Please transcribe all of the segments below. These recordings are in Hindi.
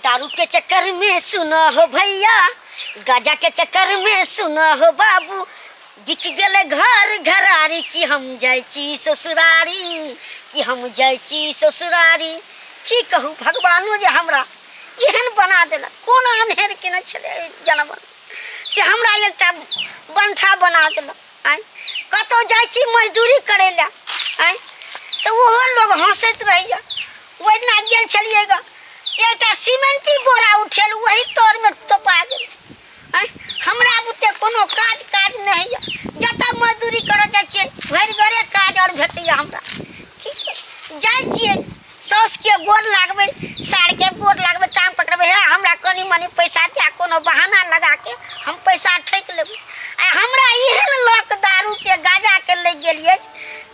दारू के चक्कर में सुना हो भैया, गाजा के चक्कर में सुना हो बाबू, बिक गए घर घरारी कि हम जाइची ससुरारी, कि हम जाइची ससुरारी। की कहूँ भगवानो जे हमरा एहन बना देला, कोन अनहेर के न छले जानवर से हमरा एकटा बंठा बना देला। आय कतो जाइची मजदूरी करे ला, आय तो वो लोग हंसत रहिया। वही ना गेल छलिएगा, एकटा सीमेंटी बोरा उठेल वही तोर में तोपा गेल। हमरा बुते कोनो काज नहीं है, जतऽ मजदूरी करे जाइ छियै भरि घरे काज और भेटैया हमरा। जाइ छियै साउस के गोर लागबै, सार के गोर लागबै, टांग पकड़बै, हे हमरा कनी मनी पैसा दिया, कोनो बहाना लगा के हम पैसा ठैक लेबै। हमरा एहन लोक दारू के गाजा के लग गेलियै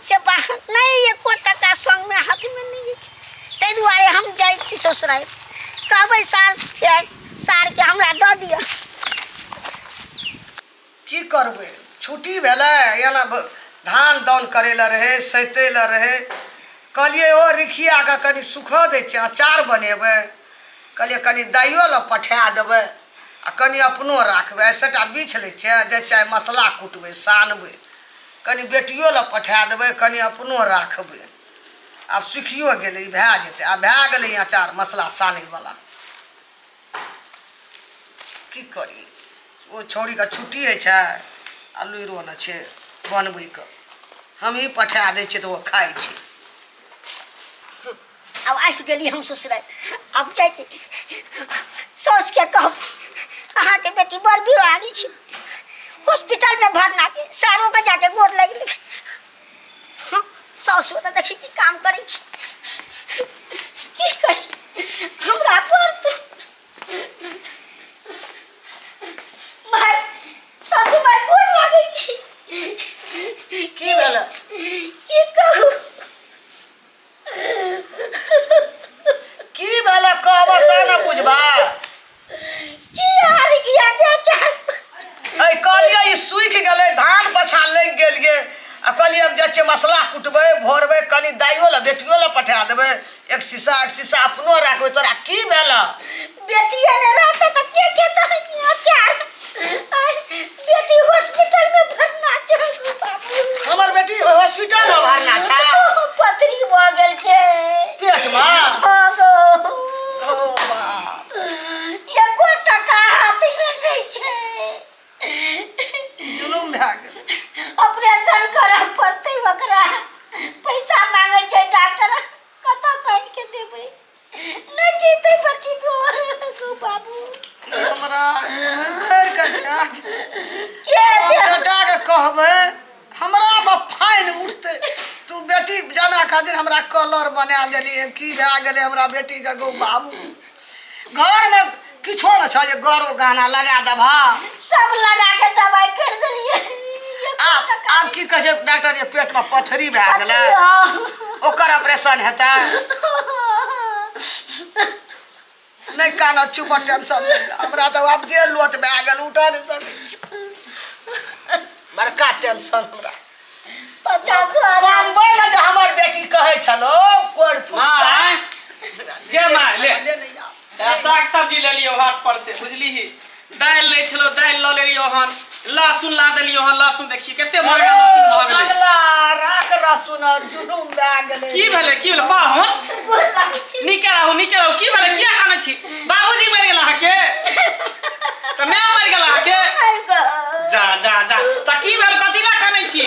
से नहीं एको टका संग में हाथ में नहीं अछि। ताहि दुआरे हम जाइ छी ससुराल, कहबै सार के हमरा दऽ दिअ। की करबै, छुट्टी भेलै या ना धान दान करे ला रहे, सैते ला रहे। कहलिए ओ रिखिया के कनी सुखा दै छै, अचार बनेबै। कहलिए कनी दाइयो ला पठा देबै आ कनी अपनो राखबै। सबटा बीछ लै छै, जे चाहे मसला कुटबै सानबै, कनी बेटियो ला पठा देबै, कनी अपनो राखबै। आब सुखियो गेलै, भए जेतै। आब भए गेलै अचार मसला सानै वाला। की करी, ओ छौड़ी के छुट्टी होइ छै आ लुइरो न छै बनबै के, हमही पठा दै छियै तऽ ओ खाइ छै। अब आबि गेली हम ससुराल, अब जाइ छी साउस के कहब अहाँके बेटी बड़ बीमारी छै, हॉस्पिटल में भरना के, सारो के जाके गोर लग लेबै। साउस तऽ देखी की काम करै छै, की करी हमरा पर भाई सासू माय गोर लागै छी। की भेलै, की कहू, की भेलै कहब तऽ न बुझबा। की हाल किया के चार ऐ कहलिए ई सुखि गेलै, धान पछा लग गेलिए आ कहलिए अब जाइ छियै मसला कुटबै, भोरबै, कनी दाइयो ला बेटियो ला पठा देबै, एक शीशा अपनो राखबै। तोरा की भेलै, बेटिए ने रहते तो के खेतै अचार। बेटी हॉस्पिटल में भरना छै बाबू, हमर बेटी हॉस्पिटल में भरना छै, पथरी भ गेल छै पेट में। ओ बाप, एको टका हाथ में नहीं छै, जुलुम भए गेल। ऑपरेशन करऽ पड़तै ओकरा, पैसा मांगे छै डॉक्टर, कतऽ से के देबै, नहीं जीते बची तो बाबू। हमरा घर के के बेटा के कहबै हमरा पर फाइन उठतै। तू बेटी जाना खातिर हमरा कलर बना देलिए, की भए गेलै हमरा बेटी के गो बाबू। घर में किछो न छै जे गरो गाना लगा देबा, सब लगा के दवाई कर देलिए। आब की कहै छै डॉक्टर, ये पेट में पथरी भए गेलै, ओकर ऑपरेशन हेतै। नहीं काना चुप, टेंशन नहीं, हमरा तो अब जे लोट भए गेल, उठा नहीं सकै छी। बड़का टेंशन हमरा। 50,000 बोल जे हमर बेटी कहै छलो कोड़ माय गे माय ले नहीं आ साग सब्जी ले लियो हाट पर से, बुझली ही। दाल ले छलो, दाल ल लेलियो हन, लहसुन ला देलियो हन, लहसुन देखी कते महंगा लहसुन भ गेलै। अगला राख लहसुन और जुलुम भए गेलै। की भेलै, की भेलै पाहुन, नीके रहू की भेलै, किया कानै छी। बाबूजी मरि गेल अहाँके, त मैं मरि गेल अहाँके। जा जा जा त की भेल, कथी ला कानै छी।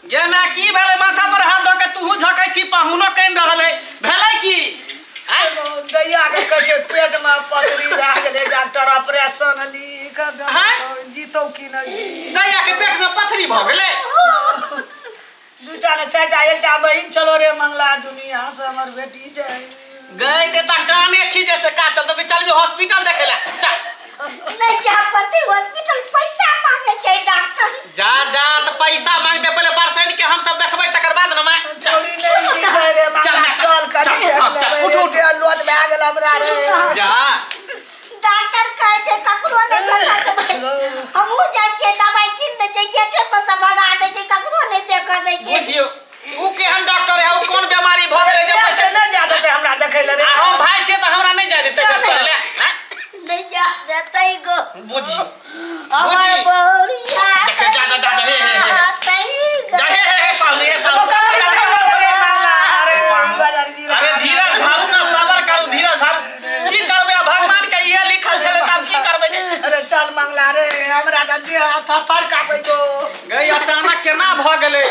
गे माय की भेलै, माथा पर हाथ द के तूहू झकै छी, पाहुनो कइन रहल है, भेलै की। दैया के कहै छै पेट में पथरी भए गेलै, डॉक्टर ऑपरेशन लिख जीतौ की नहीं। दैया के पेट में पथरी भ गेलै, दूटा ने चारटा, एकटा बहिन चलो रे मंगला दुनिया से हमर बेटी जाए गई ते ता काने खीजे से का चल, तो चल हॉस्पिटल देखे ला चल। नहीं जा पड़ती हॉस्पिटल, पैसा मांगे छै डॉक्टर। जा जा तो पैसा मांगते, पहले परसेंट के हम सब देखबै तकर बाद न मैं चोरी नहीं जी रे मंगला चल कनी उठ उठ लोट भए गेल हमरा रे। जा डॉक्टर कहै छै ककरो नहीं देखा देबै, हमहू जाइ छियै दवाई कीन दै छै, गेटे पर से भगा दै छै, ककरो नहीं देखा दै छै। बुझियो उ केहन डॉक्टर है, उ कोन बीमारी भ गेलै जे पैसा नहीं जा देतै हमरा देखै ले रे। हम भाई भ गेले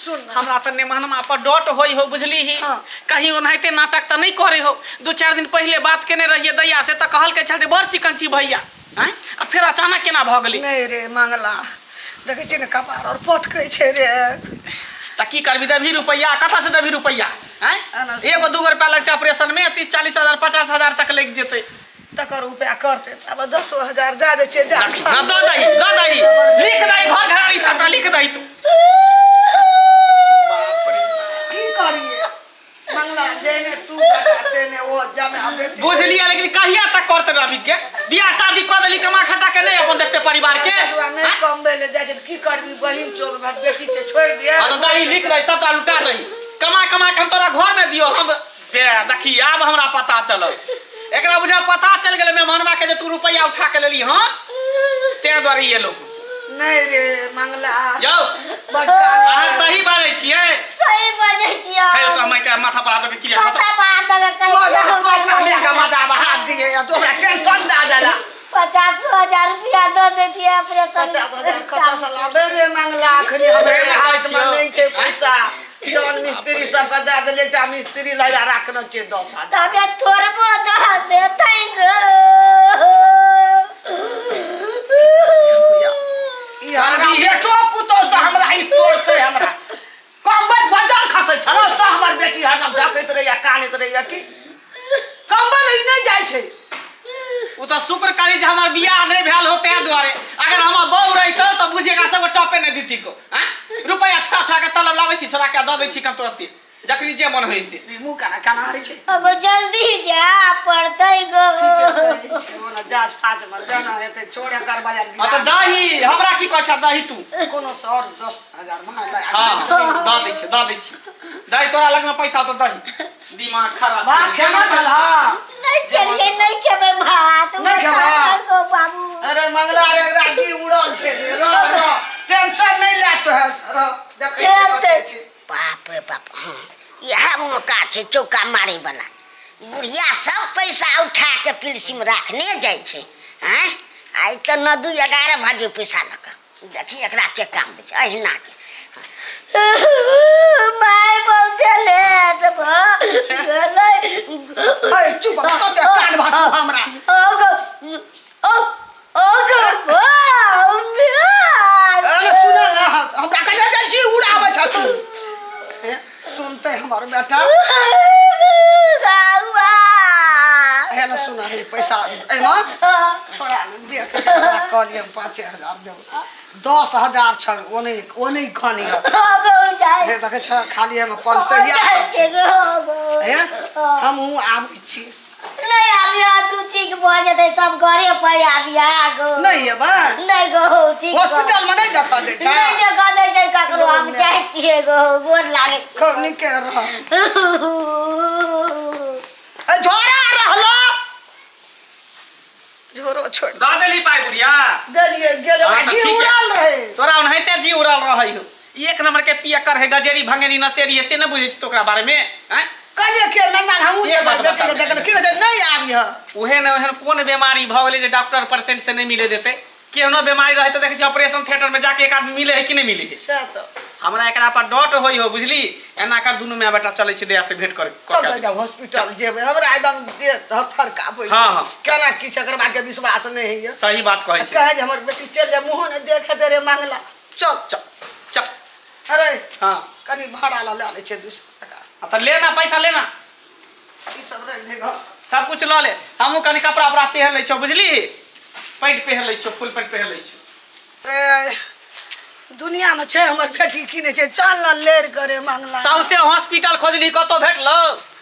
सुन ना। हमरा त नेमहनमा पर डट होई हो बुझली ही हाँ। कहीं ओनाहिते नाटक त नहीं करे हो 2-4 दिन पहले बात केने रहिए दैया से त कहल के चलते बड़ चिकन छी भैया हैं आ फिर अचानक केना भ गेली नहीं रे मंगला देखे छी ने कपार और पटकै छै रे त की करबी देबी रुपैया कथा से देबी रुपैया हैं आना एगो 2 रुपया लगते ऑपरेशन में 30-40 हजार 50 हजार तक लग जेते तकर उपाय करते अब 10,000 दे दे छै जा ना द दही लिख दही घर घराड़ी सबटा लिख दही तू बाप रे की करिए मंगला जेने तू बताते ने वो जमे बेटी बुझ लिया लेकिन कहिया तक करते रहबी के बियाह शादी कर देली कमा खटा के नहीं अपन देखते परिवार के नहीं कम बेले जाय छै की करबी बहिन चोर बेटी से छोड़ दिए हां तो दही लिख दही सबटा लुटा दही कमा कमा के हम तोरा घर में दियो हम बे देखी अब हमरा पता चलल एकरा बुझा पता चल गेले मेहमानवा के जे तू रुपया उठा के लेली हां ते द्वारे ये लोग नहीं रे मंगला जाओ बड़का अहाँ सही बाजै छियै सही बजै छियै है तो मैं के माथा पर हाथ के किया माथा पर हाथ तो का माथा पर हाथ दिए तो टेंशन ना जाला 50,000 रुपया दे देती है ऑपरेशन कथा सलाबे रे मंगला अखनी हमें हाथ में नहीं छै पैसा जौन मिस्त्री सब के दे देले एकटा मिस्त्री लगा राखनो छै 10,000 तबे थोड़बो दे देतै गो हमरा बेटो पुतो से हमरा ई तोड़ते हमरा कंबल बाजार खसै छलो तो हमर बेटी हरदम झपैत रहैया कानैत रहैया कि कंबल ई नहीं जाय छै उ त शुक्र करी जे हमर बियाह नहीं भेल होते द्वारे अगर हमर बहू रहितो त बुझे का सब टॉपे नहीं दीती को हैं रुपया छा के तलब लाबै छी छोरा के द दै छी कम तुरंत जखनी जे मन होई से मुंह काना हई छै अब जल्दी जा पड़तै गो ओना जाज फाज में देना हेतै छोड़े कर बाजार हां त दही हमरा की कहै छ दही तू कोनो सर 10,000 मार ला हां द दै छी दही तोरा लग में पैसा तो दही दिमाग खराब बात केना चल हां नहीं चलिए नहीं खेबे भात नहीं खेबै? गो बाबू अरे मंगला रे राजी उड़ल छै रो टेंशन नहीं ले तो है रो देखै छी बाप रे बाप हाँ यह मौका छै चौका मारे वाला बुढ़िया सब पैसा उठा के पिलसी में रखने जाय छै हैं आई त न 2-11 बजे पैसा लगा देखी एकरा के काम दे छै अहिना के माय बहुत लेट भ गेलै ए चुप तो ते कान भात हमरा अरे सुन ना हमरा कहिया जाइ छी उड़ाबै छ तू सुनते हमर बेटा है ना सुना है पैसा एमा छोड़ा देख हमरा कहलिए 5,000 देब 10,000 छ ओने खानी है देखे छ खाली हम 500 है हम आबै छी नहीं आबिया तू ठीक भ जेतै तब घरे पर आबिया गो नहीं है बा नहीं गो ठीक हॉस्पिटल में नहीं देखा दे छै नहीं देखा दे छै ककरो हम चाहे छियै गो गोर लागे खूब निके रह झोरा रहलो झोरो छोड़ द देली पाई बुढ़िया गेलिए गेलो हाँ, तो जी ठीक है। उड़ल रहे तोरा ओनहिते जी उड़ल रहै हो एक नंबर के पियकर है गजेरी भंगेरी नसेरी है से न बुझै छी तोकरा बारे में हैं कहिए के मंगल हमहू एक बात बेटी के बता देखल की होतै नहीं आबी ह उहे न ओहन कोन बीमारी भ गेलै जे डॉक्टर पेशेंट से नहीं मिले देते केहनो बीमारी रहे तो देखे छी ऑपरेशन थिएटर में जाके एक आदमी मिले है कि नहीं मिले है से तो हमरा एकरा पर डट होई हो बुझली एना कर दुनु में बेटा चलै छी दया से भेंट कर चल जा हॉस्पिटल जेबै हमरा एकदम देह धर काबै हाँ, हाँ। केना की चक्कर बात के विश्वास नहीं है सही बात कहै छी कहे जे हमर बेटी चल जा मुंह ने देखे दे रे मंगला चल चल चल अरे हां कनी भाड़ा ला ले छै 200 टका त लेना पैसा लेना ई सब रह दे घर सब कुछ ल ले हमहू कनी कपड़ा उपड़ा पहन लै छौ बुझली पैंट पहन लै छौ फुल पैंट पहन लै छौ रे दुनिया में छै हमर बेटी किने छै चल न लेर करे मंगला सौसे हॉस्पिटल खोजली कतो भेटलो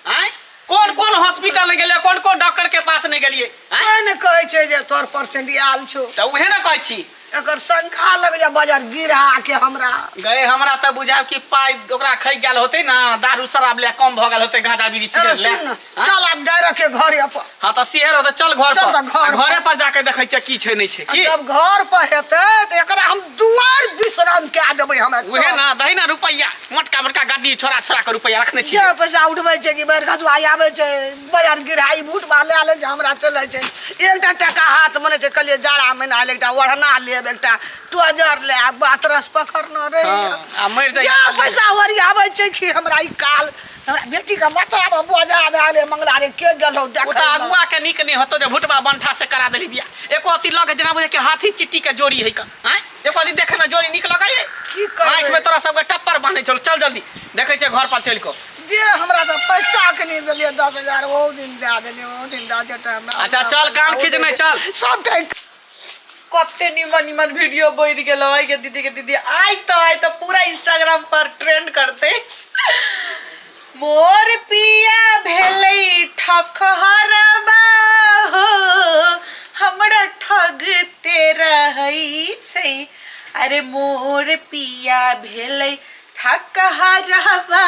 हैं कौन कौन हॉस्पिटल गेलिए कौन कौन डॉक्टर के पास नहीं गेलिए हैं ने कहै छै जे तोर परसेंट आल छौ त उहे न कहै छी एकर संख्या लग जा बाजार गिरा के हमरा गए हमरा त बुझाव कि पाई ओकरा खै गेल होते ना दारू शराब ले कम भ गेल होते गांजा बीड़ी अरे सिगरेट ले सुन न, चल अब डायरेक्ट के घरे पर हां त सिहर होते चल घर चल पर त घर पर। घरे पर जाके देखै छै की छै नहीं छै की जब घर पर हेतै त एकरा हम दुआर विश्राम के देबै हमे उहे ना दही ना रुपैया मोटका मोटका गाड़ी छोरा छोरा के रुपैया रखने छी जे पैसा उठबै छै कि बैर घसुआ आबै छै बाजार गिराई बूट बा ले ले जे हमरा चलै छै एकटा टका हाथ मने छै कहलिए जाड़ा महीना ले एकटा ओढ़ना ले ले बेटा टोजर ले बात रस पकड़ना रे आ मर जा जाए पैसा वरी आवे छै कि हमरा ई काल हमरा बेटी के माथा में बोझा आले मंगला रे के गेलो देख ओटा अगुआ के निक नहीं होतो जे भुटबा बंठा से करा देली बिया एको अति लग जना बुझे के हाथी चिट्टी के जोड़ी है का हैं एको अति देखे में जोड़ी निक लगाई की करबै आंख में तोरा सब के टप्पर बांधे चल चल जल्दी देखे छै घर पर चल को दे हमरा तो पैसा के नहीं देलिए 10,000 वो दिन दे देलिए वो दिन दे जेटा हमरा अच्छा चल कान खींच नहीं चल सब ठीक कते निमन वीडियो बन गेलो है के दीदी आई तो पूरा इंस्टाग्राम पर ट्रेंड करते मोर पिया भेलै ठकहरबा हो हमरा ठगते रहै छै अरे मोर पिया भेलै ठकहरबा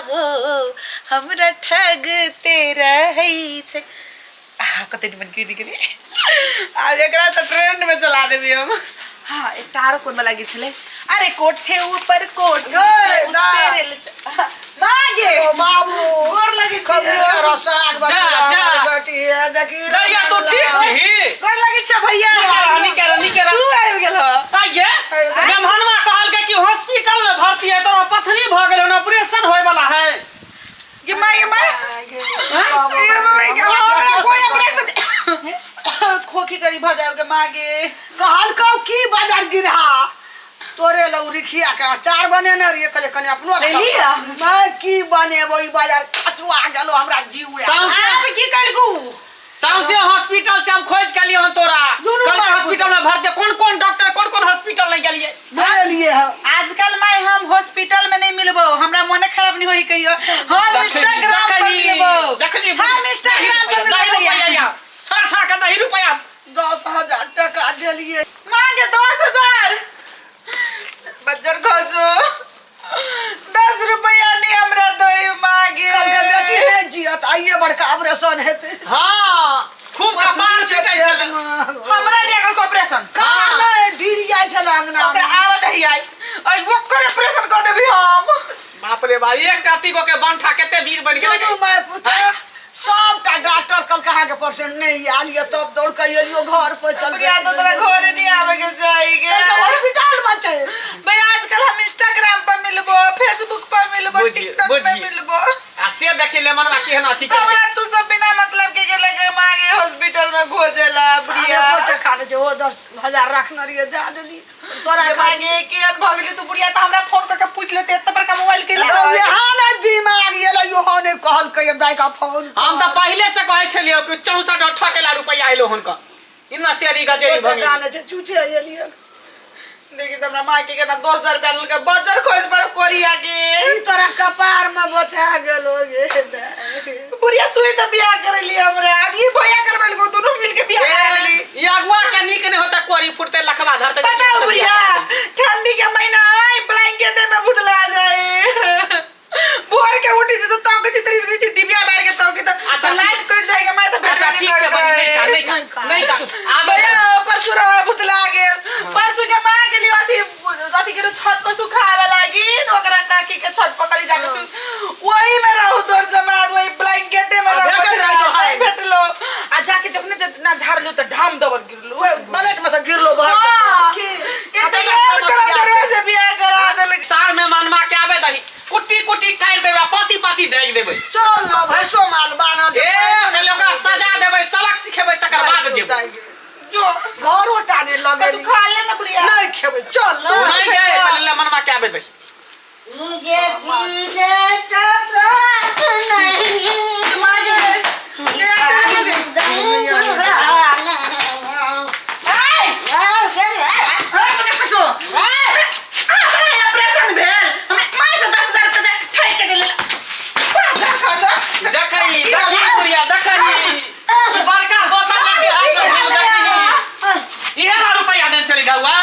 हो हमरा ठगते रहै छै कते निमन गिर गेली आज एकरा तो ट्रेंड में चला देबी हम हाँ एक तारो कोन में लगी छले अरे कोठे ऊपर कोठ मागे ओ बाबू गोर लगी कभी करो साग जा। बेटी है देखी दैया तो ठीक छी गोर लगी छ भैया निकेरा तू आबि गेलो आइए मेहमानवा कहल के कि हॉस्पिटल में भर्ती है तोरा पथरी भ गेल है ऑपरेशन होय वाला है ये माय हमरा कोई ऑपरेशन खोखी करी भ जाओगे मागे कहल को की बाजार गिरा तोरे लौरिखिया के अचार बने न रे कले कने अपनो ले लिया। मैं की बनेबो ई बाजार खचुआ गेलो हमरा जीव आप की करगू साउसे हॉस्पिटल से हम खोज के लिए हम तोरा दुनू कल बात हॉस्पिटल में भर्ती कौन डॉक्टर कौन हॉस्पिटल ले गेलिए ले लिए आजकल मैं हम हॉस्पिटल में नहीं मिलबो हमरा मन खराब नहीं होई कहियो हम इंस्टाग्राम पर मिलबो देखली हम इंस्टाग्राम पर मिलबो छोरा का 10 रुपया 10,000 टका देलिए मांगे 10,000 बजर खोजो 10 रुपया नहीं हमरा दोई मांगे कल के बेटी है जियत आइए बड़का ऑपरेशन हेते हां खूब कपार छटे छले हमरा दिया कर ऑपरेशन कान में ढीड़ जाय छल अंगना ओकरा आवत ही आई और वो कर ऑपरेशन कर देबी हम बाप रे भाई एक राती को के बंठा केते वीर बन गेल दोनों मैं पुत्र सबटा डॉक्टर कल कहा के पेशेंट नहीं आलिए तब दौड़ के एलियो घर पर चल या तो तेरा घर नहीं आवे के जाएगा हॉस्पिटल में छे भाई आजकल हम इंस्टाग्राम पर मिलबो फेसबुक पर मिलबो टिकटॉक पे मिलबो आ से देखे ले मनवा केहन अथी के हमरा तू सब बिना मतलब के गेले के मांगे हॉस्पिटल में खोजेला बुढ़िया फोटो खाने छे वो 10,000 रखना रहिए दे देली तोरा मांगे के अन भगली तू बुढ़िया त हमरा फोन करके पूछ लेते इतना बड़का मोबाइल के लिए यहाँ ना दिमाग येला यो होने कहल के दाई का फोन हम तो पहले से कहे छलियो कि 64 रुपया आइलो हन का इतना सेरी गजेरी भमी गाने छे चूचे एलिए देखि त हमरा मांगे के ना 2,000 रुपया लल के बजर खोज पर कोरिया के ई तोरा कपार में बथा गेलो गे बुढ़िया सुई त बियाह कर लिया हमरा आज ही भैया करबल को दोनों मिल के बियाह कर ली ये अगुआ के निक नहीं होता कोरी फुटते लखवा धरते पता बुढ़िया ठंडी के महीना आई ब्लैंकेट में भूतला जाए भोर के उठी से तो तौके चितरी चिट्टी बियाह बाहर के तौके तो अच्छा, लाइट कट जाएगा मैं तो अच्छा ठीक है नहीं का आ भैया परसु रवा भूतला गेल परसु के मां के लिए अथी के छत पर सुखावे लागी ओकरा टाकी के छत पर करी जाके वही में रहू तोर जमात वही ब्लैंकेट में रहू भेटलो आ जाके जखने जितना झाड़लो तो ढाम दबर गिरलो बलेट में से गिरलो बाहर की से बियाह करा देल सार में मनवा के आवे दही कुट्टी काट देबे पाती दे देबे चल ना भैसो माल बानल ए पहले ओकरा सजा देबे सलक सिखेबे तकर बाद जेबे जो घर उठाने लगे तू खा ले ना बुढ़िया नहीं खेबे चल ना नहीं गए पहले मनवा के आवे दही मुझे पीने का शौक नहीं मांगे ले देखई बुढ़िया देखई बड़का बोतल लेके ये रुपया दे चली गौआ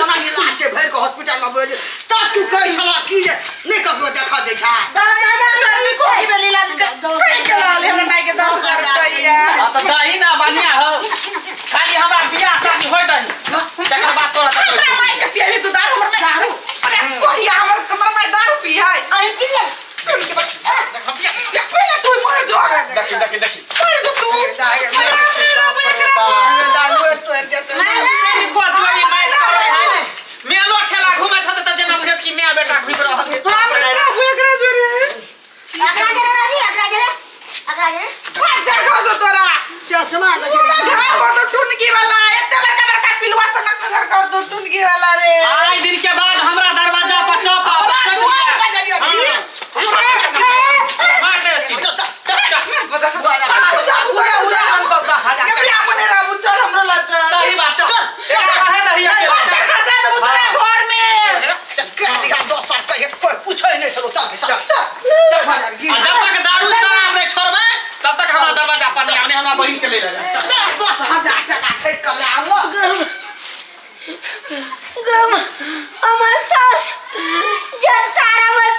हॉस्पिटल में बोले तब तू कही छला की जे नहीं ककरो देखा दे छा तो दही ना बढ़िया हो खाली हमरा बियाह शादी होय दही तकर बाद तोरा चश्मा पूरा घर भर तो टुनकी वाला एते बड़का बड़का पिलुआ से नकर कर दो टुनकी वाला रे आज दिन के बाद हमरा दरवाजा पर टप मार दे सी चल अपने राबू चल हमरा ला चल सही बात चल काहे दहिया के खसा दे तोरा घर में दोसर कहे कोई पूछे नहीं चलो चल जब तक दारू शराब नहीं छोड़बे तब तक हमरा दरवाजा पर नहीं आने हमरा बहिन के ले जा 10,000 टका ठेक कर ले आवो गम हमार सास जब सारा में